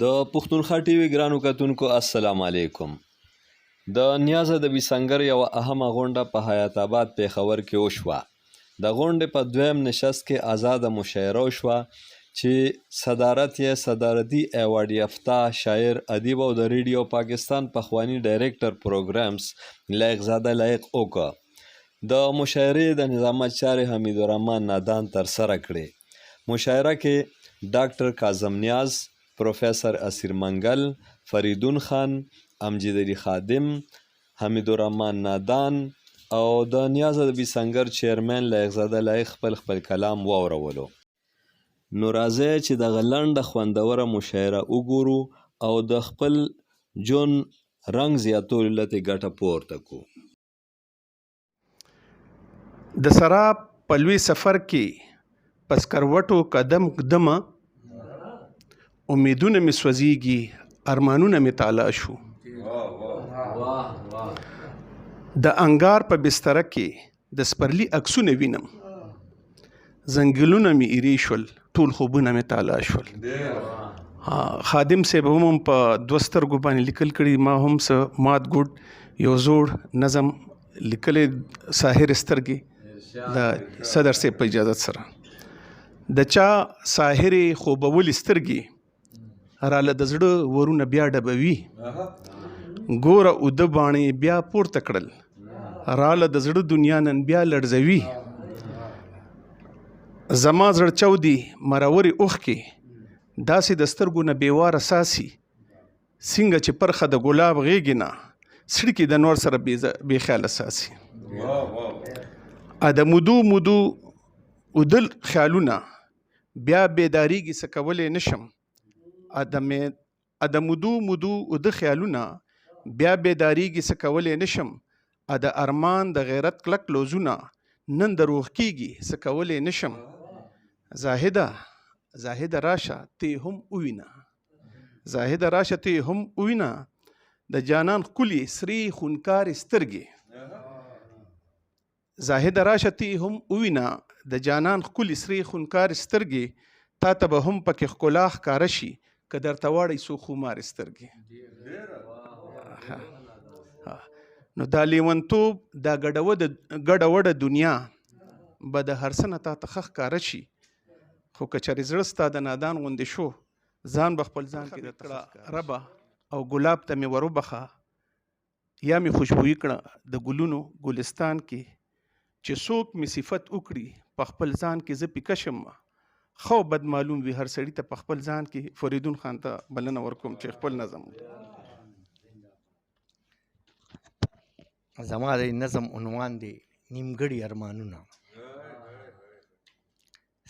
د پښتونخوا ټي وي ګرانو کتونکو السلام علیکم. د نیازه د بیسنګر یوه اهمه غونډه په حیات آباد پېښور کې وشوه. د غونډې په دویم نشست کې آزاده مشاعره وشوه چې صدارت یې صدارتي ایوارډ یافته شاعر ادیب او د ریډیو پاکستان پخواني ډایرکټر پروګرامز لایق زاده لایق وکړه. د مشاعرې د نظامت چارې حمیدالرحمن نادان ترسره کړې. مشاعره کې ډاکټر کاظم نیاز، پروفیسر اسیر منګل، فریدون خان، امجد علي خادم، حمیدالرحمن نادان او د نیازه د بیسنګر چیرمن لایق زاده لایق خپل کلام واورولو. نو راځئ چې دغه لنډه خوندوره مشاعره وګورو او د خپل جون رنګ زیاتولو لته ګټه پورته کړو. د سراب په لوی سفر کې په سکروټو قدم ږدمه، امیدونه مې سوځېږي، ارمانونه مې تالا شو. د انګار په بستره کې د سپرلي عکسونه وینم، زنګلونه مې ایرې شول، ټول خوبونه مې تالا شول. خادم صاحب هم په دوه سترګو باندې لیکل کړي، ما هم څه مات ګوډ یو زوړ نظم لیکلی ساحر سترګې د صدر صاحب په اجازت سره. د چا ساحرې خوبولې سترګې راله د زړه ورونه بیا ډبوي، ګوره اوده باڼې بیا پورته کړل، راله د زړه دنیا نن بیا لړزوي. زما زړه چودي مرورې اوښکې داسې د سترګو نه بېواره ساسي، څنګه چې پرخه د ګلاب غېږې نه سړکې د نور سره بې خیاله ساسي. د مودو اودل خیالونه بیا بیداریږي، څه کولی نشم. د مودو اوده خیالونه بیا بیداریږي، څه کولی نشم. د ارمان د غیرت کلک لوزونه نن د روح کېږي، څه کولی نشم. زاهده راشه ته هم ووینه، زاهده راشه ته هم ووینه د جانان ښکلې سرې خونکارې سترګې. زاهده راشه ته هم ووینه د جانان ښکلې سرې خونکارې سترګې، تا ته به هم پکې ښکلا ښکاره شي که درته واړی څو خمارې سترګې. نو دا لیونتوب دا ګډه وډه دنیا به د هر څه نه تا ته ښه ښکاره شي، خو که چېرې زړه ستا د نادان غوندې شو، ځان به خپل ځان کې درته ربه او ګلاب ته مې وروبخه، یا مې خوشبويي کړه د ګلونو ګلستان کې، چې څوک مې صفت وکړي په خپل ځان کې زه پیکه شم. خو بد معلوم وي هر سړي ته په خپل ځان کې. فریدون خان ته بلنه ورکوم چې خپل نظم. زما د نظم عنوان دی نیمګړي ارمانونه.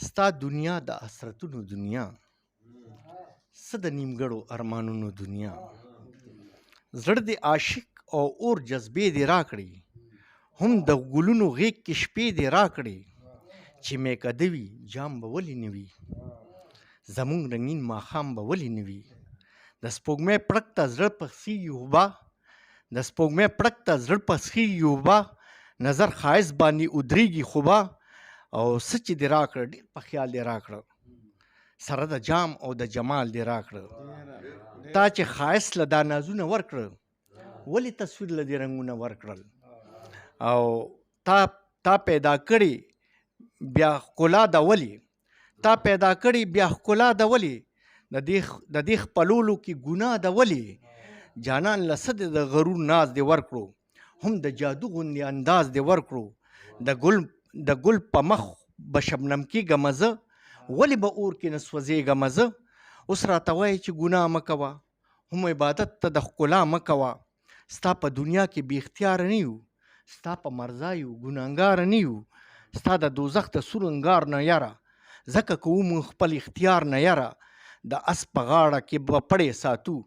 ستا دنیا د حسرتونو دنیا، څه د نیمګړو ارمانونو دنیا. زړه د عاشق او اور جذبې دې راکړي، هم د ګلونو غیږ کې شپې دې راکړي، چې میکده وي جام به ولې نه وي، زمونږ رنګین ماښام به ولې نه وي. د سپوږمۍ پړک ته زړه پسېږي اوبه، د سپوږمۍ پړک ته زړه پسېږي اوبه، نظر ښایست باندې ودرېږي خوبه، او څه چې دې راکړه ډېر په خیال دې راکړه، سره د جام او د جمال دې راکړه. تا چې ښایست له دا نازونه ورکړه، ولې تصویر له دې رنګونه ورکړل، او تا پیدا کړي بیا ښکلا د ولې، تا پیدا کړي بیا ښکلا د ولې، د دې خپلولو کې ګناه د ولې. جانان له څه د غرور ناز دې ورکړو، هم د جادو غوندې انداز دې ورکړو. د ګل په مخ به شبنم کېږمه زه، ولې به اور کې نه سوځېږمه زه. اوس راته وایې چې ګناه مه کوه، هم عبادت ته د ښکلا مه کوه. ستا په دنیا کې بې اختیاره نه یو، ستا په مرضا یو ګناهګاره نه یو. ستا د دوزخ د سور انګار نه یاره، ځکه کوو موږ خپل اختیار نه یاره. د اس په غاړه کې به پړې ساتو،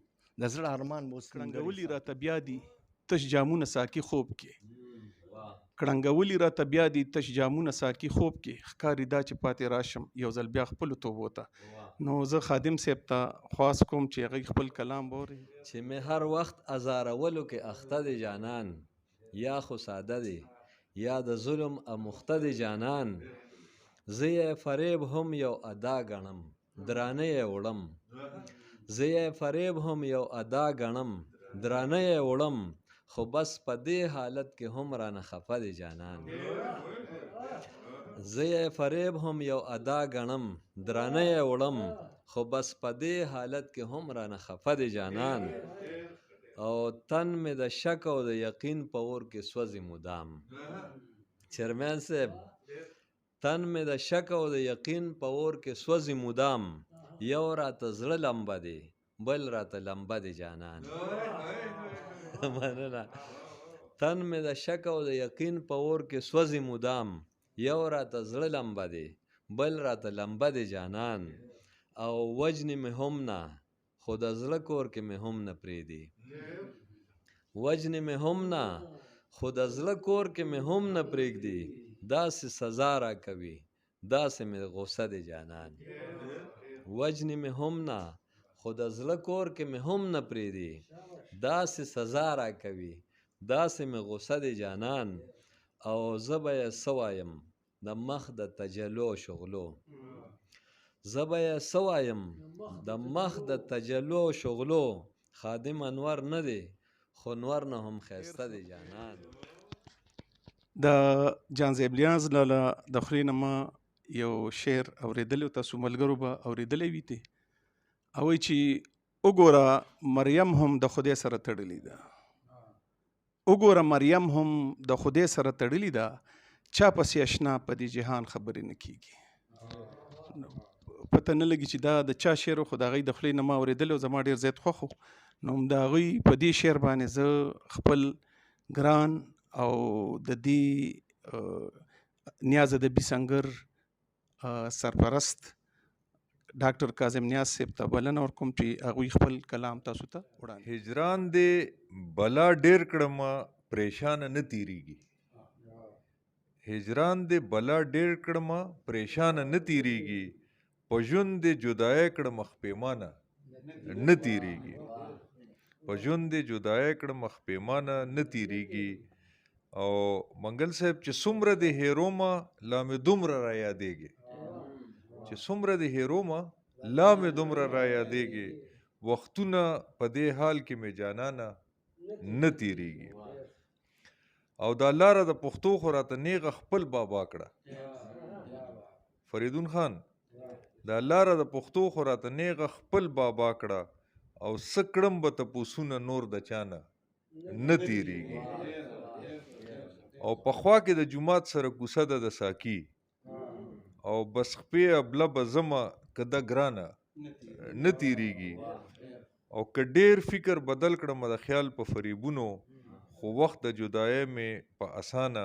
د زړه ارمان به اوس کړنګولي راته بیا دي تش جامونه ساقي خوب کې، کړنګولي راته بیا دي تش جامونه ساقي خوب کې. ښکاري دا چې پاتې راشم یو ځل بیا خپلو توبو ته. نو زه خادم صاحب ته خواست کوم چې هغوی خپل کلام واوري. چې مې هر وخت ازارولو کې اخته دی جانان، یا خو ساده دی یا د ظلم اموخته دی جانان. زه یې فریب هم یو ادا ګڼم، درانه یې وړم. زه یې فریب هم یو ادا ګڼم درانه یې وړم خو بس په دې حالت کې هم رانه خفه دی جانان زه یې فریب هم یو ادا ګڼم درانه یې وړم خو بس په دې حالت کې هم رانه خفه دی جانان او تن مې د شک او د یقین په اور کې سوځي مدام چیرمین صاحب تن مې د شک او د یقین په اور کې سوځي مدام یو راته زړه لمبه دی بل راته لمبه دی جانان مننه تن مې د شک او د یقین په اور کې سوځي مدام یو راته زړه لمبه دی بل راته لمبه دی جانان او وجنې مې هم نه خو د زړه کور کې مې هم نه پرېږدي وجنې مې هم نه خو د زړه کور کې مې هم نه پرېږدي داسې سزا را کوي داسې مې غصه دی جانان وجنې مې هم نه خو د زړه کور کې مې هم نه پرېږدي داسې سزا را کوي داسې مې غصه دی جانان او زه به یې څه وایم د مخ د تجلو شغلو زه به یې څه وایم د مخ د تجلو شغلو خادم انور نه دی خو نور نه هم ښایسته دی جانان د جان زیبلیانز لاله د خولې نه ما یو شعر اورېدلی تاسو ملګرو به اورېدلی وي تی او وایي چې وګوره مریم هم د خدای سره تړلې ده وګوره مریم هم د خدای سره تړلې ده چا پسې اشنا په دې جهان خبرې نه کېږي پته نه لګي چې دا د چا شعر خو د هغوی د خولې نه ما اورېدلی او زما ډېر زیات خوښ و نو د هغوی په دې شعر باندې زه خپل ګران او د دې نیاز ادبي سنګر سرپرست ډاکټر کاظم نیاز صاحب ته بلنه ورکوم چې هغوی خپل کلام تاسو ته وړاندې هجران دې بلا ډېر کړم پریشان نه تیریږي هجران دې بلا ډېر کړم پریشان نه تیریږي په ژوند دې جدای کړم خپېمانه نه تیریږي په ژوند دې جدای کړم خپېمانه نه تیریږي او منګل صاحب چې څومره د هیروما لا مې دومره را یادېږي چې څومره د هیروما لا مې دومره را یادېږي وختونه په دې حال کې مې جانانه نه تیریږي او دا لاره د پښتو خو راته نیغه خپل بابا کړه فریدون خان دا لاره د پښتو خو راته نیغه خپل بابا کړه او څه کړم به تپوسونه نور د چانه نه تیریږي او پخوا کې د جومات سره کوڅه ده د ساکي او بس خپې ابله به زمه که ده ګرانه نه تیریږي او که ډېر فکر بدل کړم د خیال په فریبونو خو وخت د جدایۍ مې په اسانه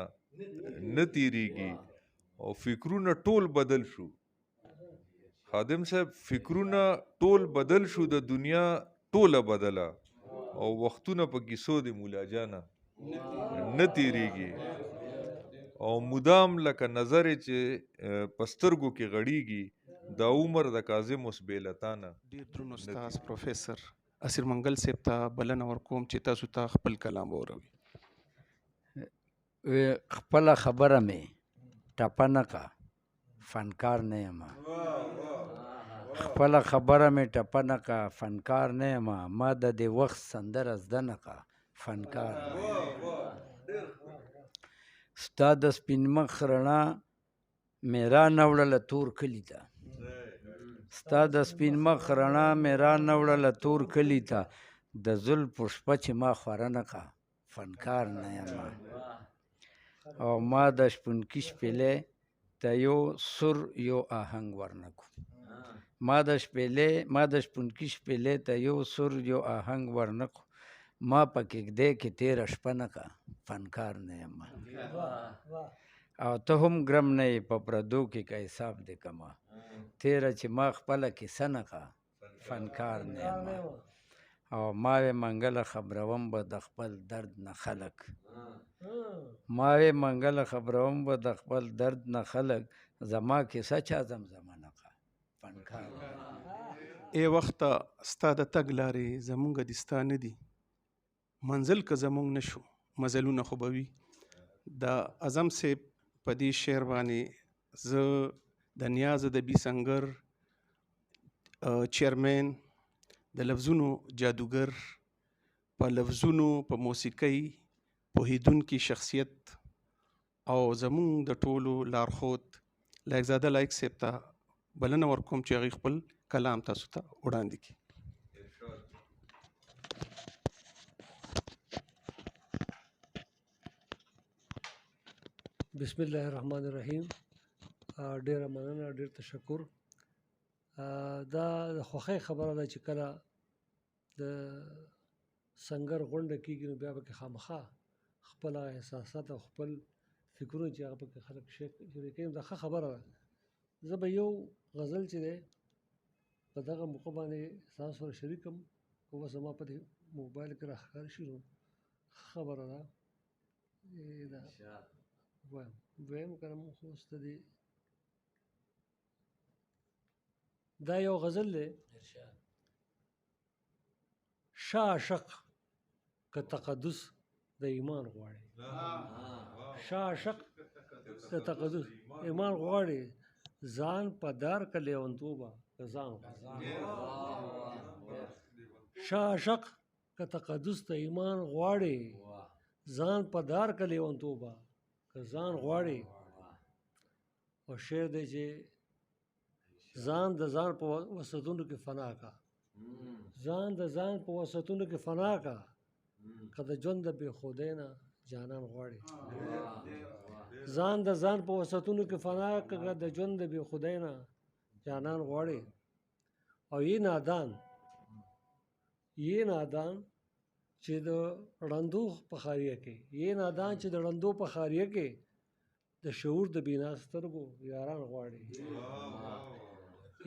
نه تیریږي او فکرونه ټول بدل شو خادم صاحب فکرونه ټول بدل شو د دنیا ټوله بدله او وختونه په کیسو د مولا جانه نه تیریږي او مدام لکه نظر چې پسترګو کې غړیږي دا عمر د کاظم اوس بیلتانه ډېر دروند استاد پروفیسر اسیر منګل صاحب ته بلنه ورکوم چې تاسو ته خپل کلام واوروي خپله خبره مې ټپه نه کا فنکار نه یم خپله خبره مې ټپه نه کا فنکار نه یم ما د دې وخت سندره زده نه کا فنکار نه یم ستا د سپین مخ رڼا مې را نوړله تور کلي ته ستا د سپین مخ رڼا مې را نوړله تور کلي ته د زلفو شپه چې ما خوره نه کا فنکار نه یم او ما د شپونکي شپېلې ته یو سر یو آهنګ ورنکو ما د شپونکي شپېلې ته یو سر یو آهنګ ورنکو ما په کېږدۍ کې تېره شپه نه کا فنکار نه یم او ته هم ګرم نه یې په پردو کې که حساب دې کما تېره چې ما خپله کیسه نه کا فنکار نه یم او ما وې منګله خبروم به د خپل درد نه خلک ما وې منګله خبروم به د خپل درد نه خلک زما کیسه چا زمزمه نه کا فنکار ای وخته ستا د تګ لارې زمونږ د ستا نه دي منزل که زمونږ نه شو مزلونه خو به وي د اعظم صاحب په دې شعر باندې زه د نیاز ادبي سنګر چیرمین د لفظونو جادوګر، په لفظونو په موسیقۍ پوهیدونکي شخصیت او زمونږ د ټولو لارښود لایقزاده لایق صاحب ته بلنه ورکوم چې هغوی خپل کلام تاسو ته وړاندې کړي. بسم الله الرحمن الرحیم. ډیره مننه، ډیر تشکر. دا د خوښۍ خبره ده چې کله د سنګر غونډه کېږي نو بیا پکې خامخا خپل احساسات او خپل فکرونه چې هغه پکې خلک شریکوي، دا ښه خبره ده. زه به یو غزل چې دی په دغه موقع باندې ستاسو سره شریک کړم، خو بس زما په دې موبایل کې راښکاره شي نو ښه خبره ده. دا وایم دویم که نه خو اوس ته دې دا یو غزل دی. شاه عاشق که تقدس د ایمان غواړي، شاه عاشق که تقدس ایمان غواړي، ځان په دار که لیونتوبه که ځان غواړي. شاه عاشق که تقدس د ایمان غواړي، ځان په دار که لیونتوبه که ځان غواړي. او شعر دی چې ځان د ځان په وسعتونو کې فنا کا، ځان د ځان په وسعتونو کې فنا کا، که د ژوند د بې خودۍ نه جانان غواړي. ځان د ځان په وسعتونو کې فنا کا، که د ژوند د بې خودۍ نه جانان غواړي. او یې نادان چې د ړندو په خاریه کې، یې نادان چې د ړندو په خاریه کې د شعور د بینا سترګو یاران غواړي.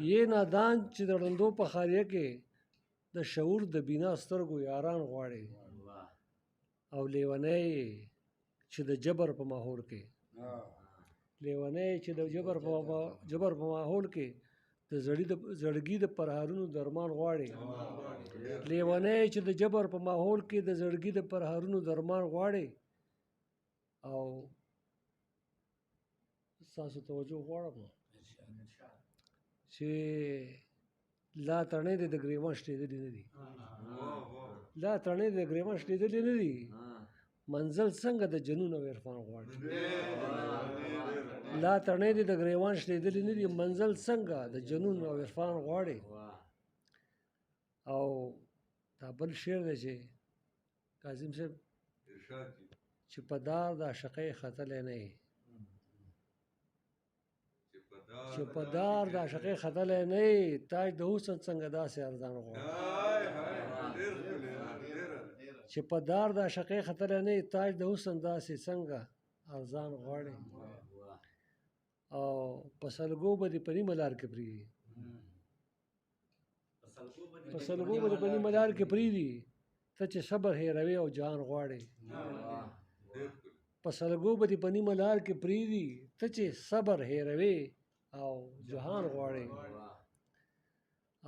یې نادان چې د ړندو په خاریه کې د شعور د بینا سترګو یاران غواړي. او لیونی چې د جبر په ماحول کې، لیونی چې د جبر په ماحول کې د زړګي د پرهارونو درمان غواړي. لیونی چې د جبر په ماحول کې د زړګي د پرهارونو درمان غواړي. او ستاسو توجه غواړم چې لا تڼۍ دې د ګریوان شلېدلي نه دي، لا تڼۍ دې د ګریوان شلېدلي نه دي، منزل څنګه د جنون او عرفان غواړي. لا تڼۍ دې د ګریوان شلېدلي نه دي، منزل څنګه د جنون او عرفان غواړي. او دا بل شعر دی چې کاظم صاحب چې په دار د عاشقۍ ختلی نه یې، چې په دار د عاشقۍ ختلی نه یې، تاج د حسن څنګه داسې ارزان غواړي. چې په دار د عاشقۍ ختلی نه یې، تاج د حسن داسې څنګه ارزان غواړي. او په سلګو به دې په نیمه لار کې پرېږدي، په سلګو به دې په نیمه لار کې پرېږدي، ته چې صبر هېروې او جهان غواړي. په سلګو به دې په نیمه لار کې پرېږدي، ته چې صبر هېروې او جهان غواړي.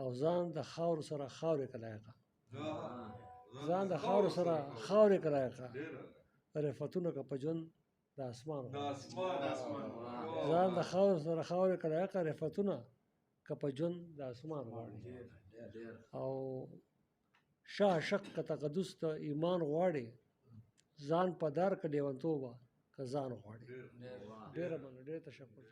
او ځان د خاورو سره خاورې که لایقه، ځان د خاورو سره خاورې که لایقه، رفتونه که په ژوند د اسمان غواړي. ځان د خاورو سره خاورې که لایقه، رفتونه که په ژوند د اسمان غواړي. او شاه عاشق که تقدس ته ایمان غواړي، ځان په دار که لیونتوبه که ځان غواړي. ډېره مننه، ډېر تشکر.